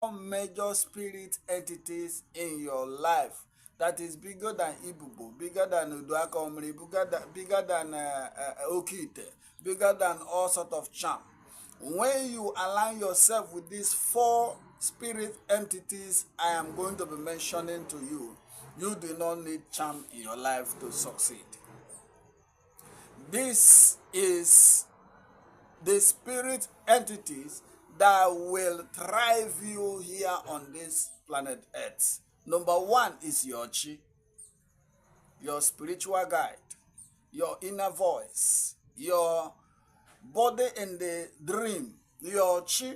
major spirit entities in your life that is bigger than Ibubo, bigger than Uduakomri, bigger than Okite, bigger than all sort of charm. When you align yourself with these four spirit entities I am going to be mentioning to you, you do not need charm in your life to succeed. This is the spirit entities that will drive you here on this planet Earth. Number one is your chi, your spiritual guide, your inner voice, your body in the dream. Your chi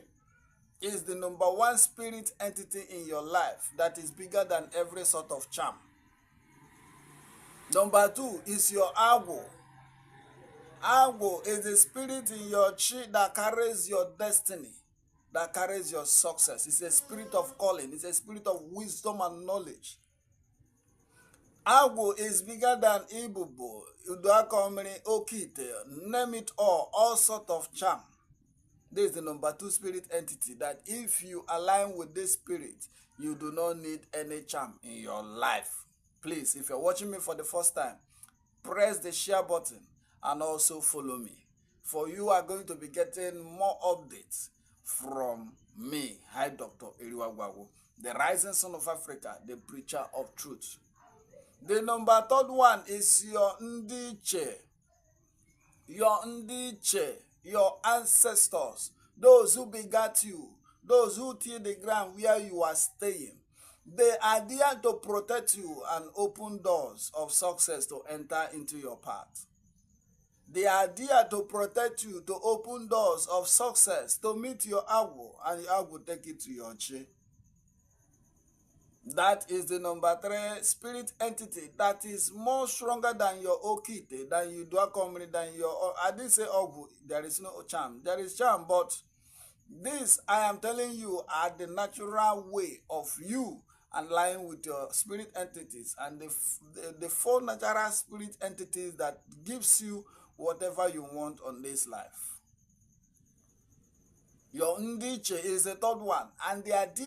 is the number one spirit entity in your life that is bigger than every sort of charm. Number two is your agwo. Agwo is the spirit in your chi that carries your destiny, that carries your success. It's a spirit of calling. It's a spirit of wisdom and knowledge. Agwo is bigger than Ibubo, Uduakomiri, Okite, name it all sort of charm. This is the number two spirit entity that if you align with this spirit, you do not need any charm in your life. Please, if you're watching me for the first time, press the share button and also follow me. For you are going to be getting more updates from me. Hi, Dr. Eriwagwago, the rising son of Africa, the preacher of truth. The number third one is your ndiche. Your ndiche, your ancestors, those who begat you, those who till the ground where you are staying. They are there to protect you and open doors of success to enter into your path. They are there to protect you, to open doors of success, to meet your agwo, and your agwo take it to your chi. That is the number three spirit entity that is more stronger than your Okite, than your Duakomri, than your... I didn't say Ogu, there is no charm. There is charm, but this I am telling you are the natural way of you aligning with your spirit entities and the four natural spirit entities that gives you whatever you want on this life. Your Ndiche is the third one, and they are